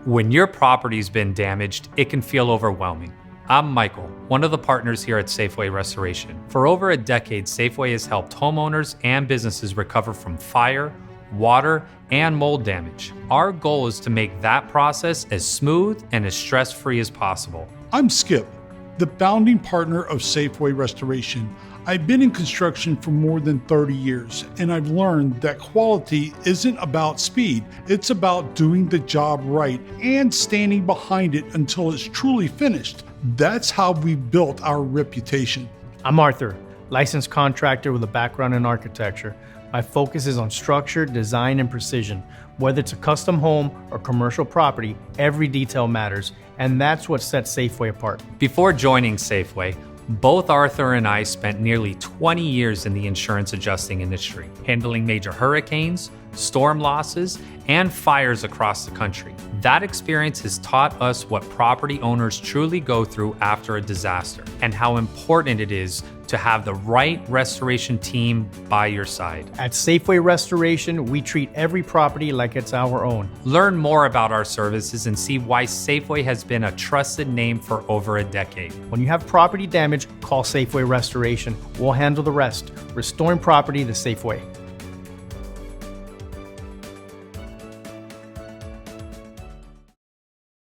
When your property's been damaged, it can feel overwhelming. I'm Michael, one of the partners here at Safeway Restoration. For over a decade, Safeway has helped homeowners and businesses recover from fire, water, and mold damage. Our goal is to make that process as smooth and as stress-free as possible. I'm Skip, the founding partner of Safeway Restoration. I've been in construction for more than 30 years, and I've learned that quality isn't about speed. It's about doing the job right and standing behind it until it's truly finished. That's how we built our reputation. I'm Arthur, licensed contractor with a background in architecture. My focus is on structure, design, and precision. Whether it's a custom home or commercial property, every detail matters, and that's what sets Safeway apart. Before joining Safeway, both Arthur and I spent nearly 20 years in the insurance adjusting industry, handling major hurricanes, storm losses, and fires across the country. That experience has taught us what property owners truly go through after a disaster and how important it is to have the right restoration team by your side. At Safeway Restoration, we treat every property like it's our own. Learn more about our services and see why Safeway has been a trusted name for over a decade. When you have property damage, call Safeway Restoration. We'll handle the rest. Restoring property the safe way.